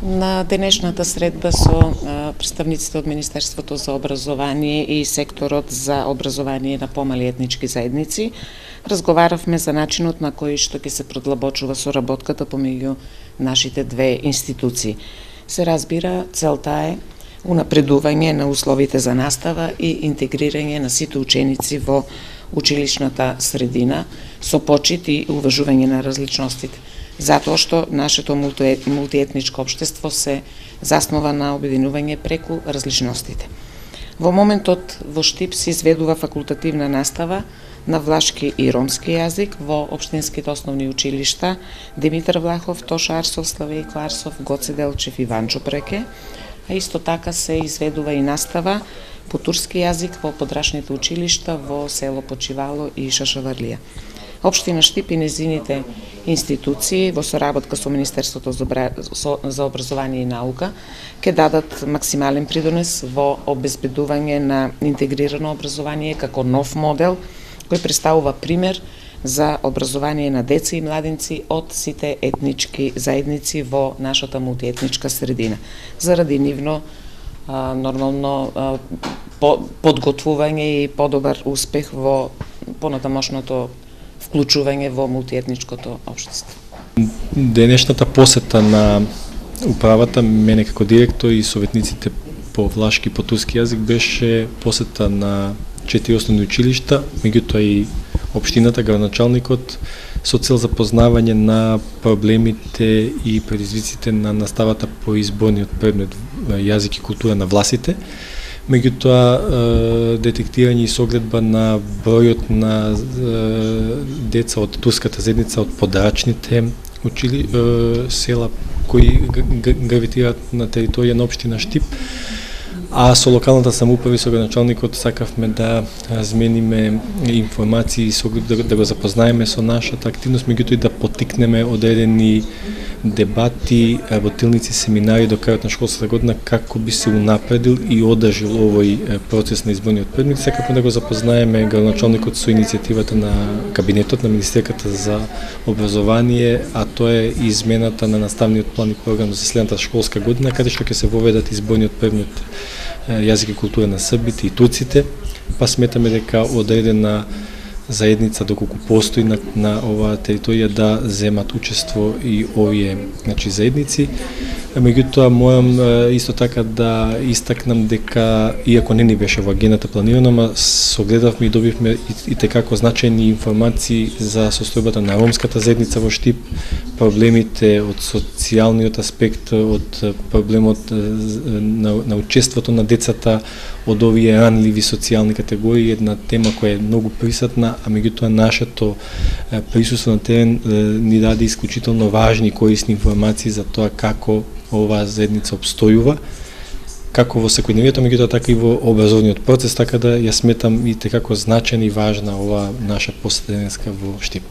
На денешната средба со представниците од Министерството за образование и секторот за образование на помали етнички заедници разговаравме за начинот на кој што ќе се продлабочува соработката помеѓу нашите две институции. Се разбира, целта е унапредување на условите за настава и интегрирање на сите ученици во училишната средина со почит и уважување на различностите. Затоа што нашето мултиетничко општество се заснова на обединување преку различностите. Во моментот во Штип се изведува факултативна настава на влашки и ромски јазик во општинските основни училишта Димитар Влахов, Тоша Арсов, Славејко Арсов, Гоце Делчев и Ванчо Преке, а исто така се изведува и настава по турски јазик во подрашните училишта во село Почивало и Шашаварлија. Општина Штип и незините институции во соработка со Министерството за образование и наука ќе дадат максимален придонес во обезбедување на интегрирано образование како нов модел кој представува пример за образование на деца и младинци од сите етнички заедници во нашата мултиетничка средина. Заради нивно нормално подготвување и подобар успех во понатамошното вклучување во мултиетничкото општество. Денешната посета на управата, мене како директор и советниците по влашки и по турски јазик беше посета на 4 основни училишта, меѓутоа и општината, градоначалникот, со цел запознавање на проблемите и предизвиците на наставата по изборниот предмет јазик и култура на власите. Меѓутоа, детектирање и согледба на бројот на деца од турската заедница од подрачните села кои гравитираат на територија на општина Штип, а со локалната самоуправа и со градоначалникот сакавме да размениме информации и да го запознаеме со нашата активност, меѓутоа и да поттикнеме одредени дебати, работилници, семинари до крајот на школската година како би се унапредил и одржил овој процес на изборниот предмет. Сакавме да го запознаеме градоначалникот со иницијативата на кабинетот на Министерката за образование, а тоа е измената на наставниот план и програм за следната школска година, каде што ќе се воведат изборниот предмет јазик и култура на србите и турците, па сметаме дека одредена заедница, доколку постои на оваа територија, да земат учество и овие заедници. Меѓутоа, морам исто така да истакнам дека, иако не ни беше во агендата планирано, ама согледавме и добивме и текако значајни информации за состојбата на ромската заедница во Штип, проблемите од социјалниот аспект, од проблемот на учеството на децата, од овие ранливи социјални категории, една тема која е многу присутна, а меѓутоа нашето присуство на терен ни даде исклучително важни и корисни информации за тоа како оваа заедница обстојува, како во секојдневието, меѓутоа така и во образовниот процес, така да ја сметам и текако значајна и важна оваа наша посета денеска во Штип.